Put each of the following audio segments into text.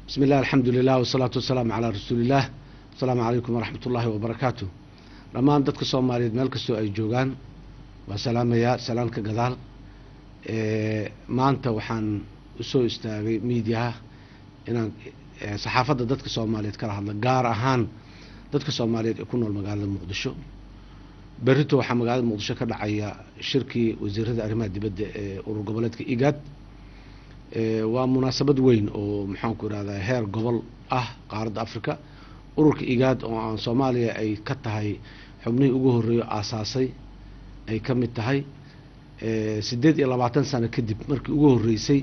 بسم الله الحمد لله والصلاة والسلام على رسول الله. السلام عليكم ورحمة الله وبركاته. لما أنتك الصوماليين ملك السوء أي جوجان وسلام يا سلام كجدال. ما أنت وحن سوء استاغي ميديا إن صحافة ضدك الصوماليين كره الله جار أهان ضدك الصوماليين يكونوا المجال المقدسو بريتو وحن مجال المقدسو كذا عيا شركي وزير هذا أرماد بدأ ورقبلتك إيجاد ومناسبة وين ومحاكور هذا هير قبل قارد أفريقيا ururka igaad oo aan Soomaaliya ay ka tahay xubnihii ugu horeeyay aasaasay ay ka mid tahay 28 sano kadib markii ugu horeysay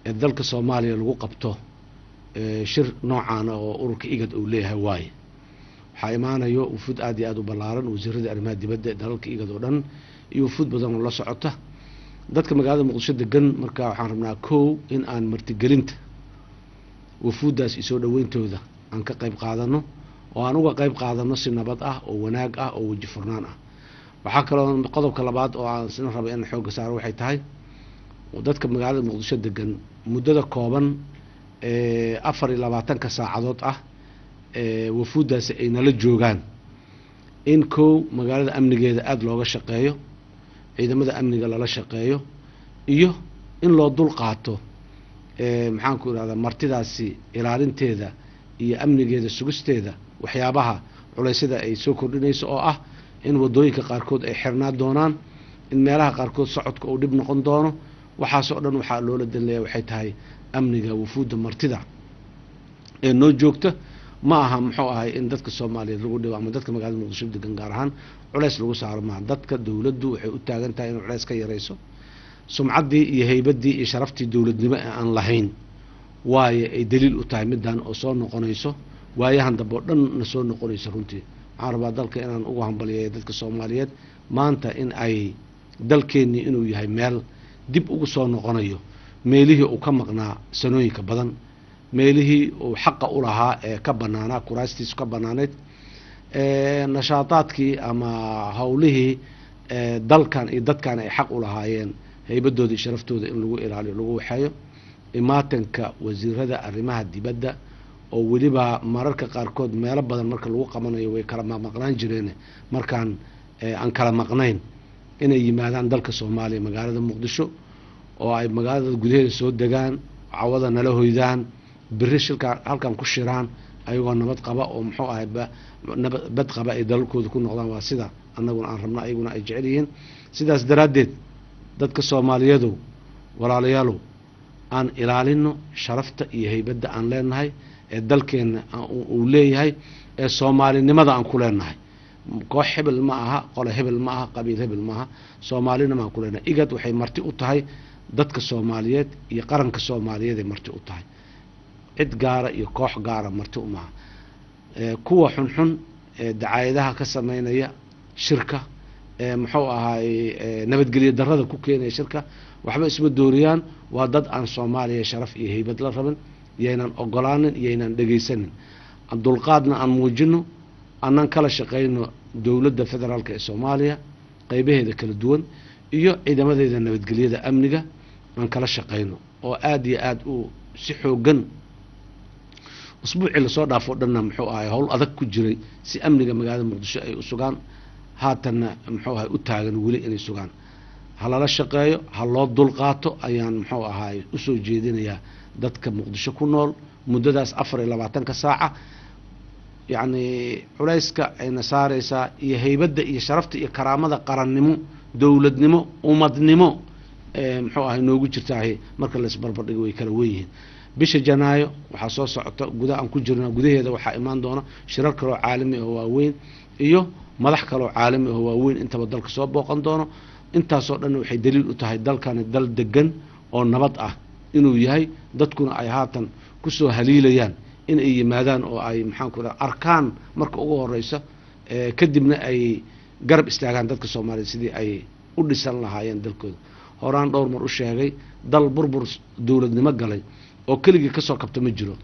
ee dalka Soomaaliya lagu qabto shir noocan oo ururka igaad uu leeyahay waay waxa imaanayo wufud aad iyo aad u ballaaran wasiirada arrimaha dibadda dalka igaad oo dhan iyo wufud badan oo la socota dadka magaalada Muqdisho degan marka waxaan rabnaa in aan martigelinta wufudaas isoo dhaweyntooda aan ka qayb qaadano oo aan uga qayb qaadano si nabad ah oo wanaag ah oo waji furnaan ah waxa kale oo qodobka labaad oo aan sin rabo in xoog saaro waxay tahay dadka magaalada Muqdisho degan muddada kooban 24 saacadood ah wufudaas ay nala joogaan in magaalada amnigeeda aad looga shaqeeyo ciidamada amniga lala shaqeeyo iyo in loo dul qaato maxaan ku iraahdaa martidaasi ilaalinteeda iyo amnigeeda sugisteeda waxyaabaha culeysada ay soo kordhinayso oo ah in wadooyinka qaarkood ay xirnaa doonaan in meelaha qaarkood socodka uu dib noqon doono waxaas oo dhan waxa loo leeyahay waxay tahay amniga wufuudda martida ee noo joogta ma aha muxuu ahay in dadka Soomaaliyeed lagu dhigo ama dadka magaalada Muqdisho degan gaar ahaan culeys lagu saaro ma dadka dawladdu waxay u taagan tahay in culeys ka yareyso sumcaddii iyo haybadii iyo sharaftii dawladnimo aan lahayn waaye ay daliil u tahay midaan oo soo noqonayso waayahan dabo dhan na soo noqonayso runtii waxaan rabaa dalka inaan ugu hambaliyeeyo dadka Soomaaliyeed maanta in ay dalkeeni inuu yahay meel dib ugu soo noqonayo meelihii uu ka maqnaa sanooyinka badan meelihii uu xaq u lahaa ee ka banaana kuraastiisu ka banaaneed nashaataadkii ama hawlihii dalkan iyo dadkan ay xaq u lahaayeen haybadooda iyo sharaftooda in lagu ilaaliyo lagu waxeeyo imaatanka wasiirada arrimaha dibadda oo waliba mararka qaarkood meelo badan marka lagu qabanayo way kala maqnaan jireen markaan aan kala maqnayn inay yimaadaan dalka Soomaaliya magaalada Muqdisho oo ay magaalada gudaheeda soo degaan cawada nala hoydaan biri shilka halkan ku shiraan ayagoo nabad qaba oo muxuu ahay nabad qaba ay dalkooda ku noqdaan waa sida annaguna aan rabnaa ayaguna ay jecel yihiin sidaas daraadeed dadka Soomaaliyeed walaalayaal aan ilaalino sharafta iyo haybadda aan leenahay ee dalkeena uu leeyahay ee Soomaalinimada aan ku leenahay koox hebel ma aha qole hebel ma aha qabiil hebel ma aha Soomaalinimada aan ku leenahay igad waxay marti u tahay dadka Soomaaliyeed iyo qaranka Soomaaliyeed ay marti u tahay cid gaara iyo koox gaara marti u maaha kuwa xunxun dacaayadaha ka sameynaya shirka muxuu ahay nabadgelyo darrada ku keenaya shirka waxba isma dooriyaan waa dad aan Soomaaliya sharaf iyo haybad la rabin yeenan ogolaanin yeenan dhageysanin dulqaadna aan muujino annan kala shaqeyno dawladda federaalka ee Soomaaliya qaybaheeda kala duwan iyo ciidamadeeda nabadgelyada amniga aan kala shaqeyno oo aad iyo aad u si xoogan usbuuci la soo dhaafo dhanna muxuu ahay hawl adag ku jiray si amniga magaalada Muqdisho ay u sugaan haatana muxuu ahay u taagan wali inay sugaan halala shaqeeyo haloo dulqaato ayaan muxuu ahay u soo jeedinayaa dadka Muqdisho ku nool muddadaas 24 saaca yani culayska ay nasaaraysa iyo haybadda iyo sharafta iyo karaamada qarannimo dawladnimo umadnimo muxuu ahay noogu jirtaahay marka la isbarbar dhigo way kala weeyeen bisha Janaayo waxa soo socota gudaha aan ku jirnaa gudaheeda waxa imaan doona shirar kale oo caalami ah oo waaweyn iyo madax kale oo caalami ah oo waaweyn intaba dalka soo booqan doono intaas oo dhan waxay daliil u tahay dalkan dal degan oo nabad ah inuu yahay dadkuna ay haatan ku soo haliilayaan in ay yimaadaan oo ay maxaan ku raad arkaan marka ugu horeysa kadibna ay garab istaagaan dadka Soomaaliyeed sidii ay u dhisan lahaayeen dalkooda horaan dhowr mar u sheegay dal burbur dawladnimo galay oo keligii ka soo kabta ma jiro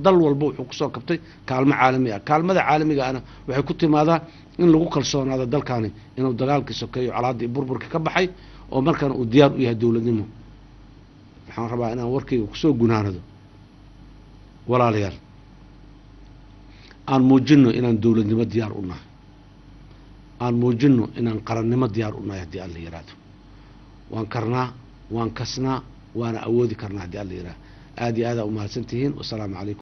dal walba wuxuu ku soo kabtay kaalmo caalami ah kaalmada caalamiga ana waxay ku timaadaa in lagu kalsoonaado dalkaani inuu dagaalka sokeeyo calaadii burburka ka baxay oo markaan uu diyaar u yahay dawladnimo waxaan rabaa inaan warkayga ku soo gunaanado walaalayaal aan muujino inaan dowladnimo diyaar u nahay aan muujino inaan qarannimo diyaar u nahay haddii alla yiraahdo waan karnaa waan kasnaa waana awoodi karnaa haddii alla yiraahdo aad iyo aad u mahadsantihiin wasalaamu calaykum